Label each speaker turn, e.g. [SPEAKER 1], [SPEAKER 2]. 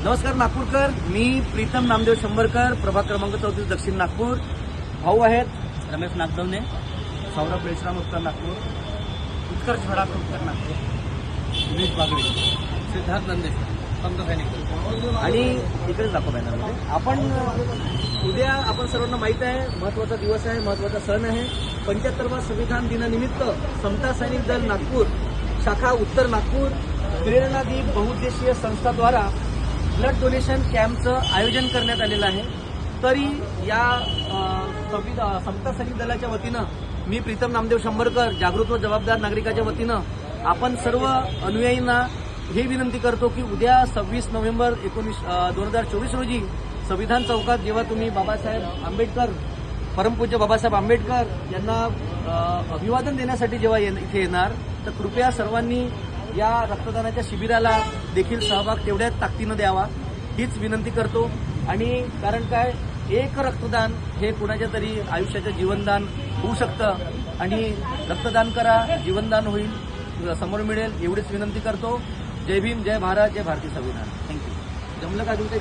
[SPEAKER 1] नमस्कार नागपूरकर, मी प्रीतम नामदेव शंभरकर, प्रभाग क्रमांक 34 दक्षिण नागपूर. भाऊ आहेत रमेश नागदवने, सौरभ बेशराम उत्तर नागपूर, उत्कर्ष भडाकर उत्तर नागपूर, दिनेश बागडे, सिद्धार्थ नंदेश्वर पंत सैनिक आणि इकडेच दाखव बॅनरमध्ये. उद्या आपण सर्वांना माहीत आहे, महत्त्वाचा दिवस आहे, महत्त्वाचा सण आहे. 75वा संविधान दिनानिमित्त समता सैनिक दल नागपूर शाखा उत्तर नागपूर प्रेरणादीप बहुउद्देशीय संस्थाद्वारा ब्लड डोनेशन कॅम्पचं आयोजन करण्यात आलेलं आहे. तरी या समता सैनिक दलाच्या वतीनं मी प्रीतम नामदेव शंभरकर, जागृत व जबाबदार नागरिकाच्या वतीनं आपण सर्व अनुयायींना हे विनंती करतो की उद्या 26 नोव्हेंबर 2024 रोजी संविधान चौकात जेव्हा तुम्ही बाबासाहेब आंबेडकर, परमपूज्य बाबासाहेब आंबेडकर यांना अभिवादन देण्यासाठी जेव्हा इथे येणार, तर कृपया सर्वांनी या रक्तदानाच्या शिबिराला देखील सहभाग तेवढ्याच ताकदीनं द्यावा, हीच विनंती करतो. आणि कारण काय, एक रक्तदान हे कुणाच्या तरी आयुष्याचं जीवनदान होऊ शकतं. आणि रक्तदान करा, जीवनदान होईल, समोर मिळेल, एवढीच विनंती करतो. जय भीम, जय भारत, जय भारतीय संविधान. थँक्यू. जमलं का तुमचं?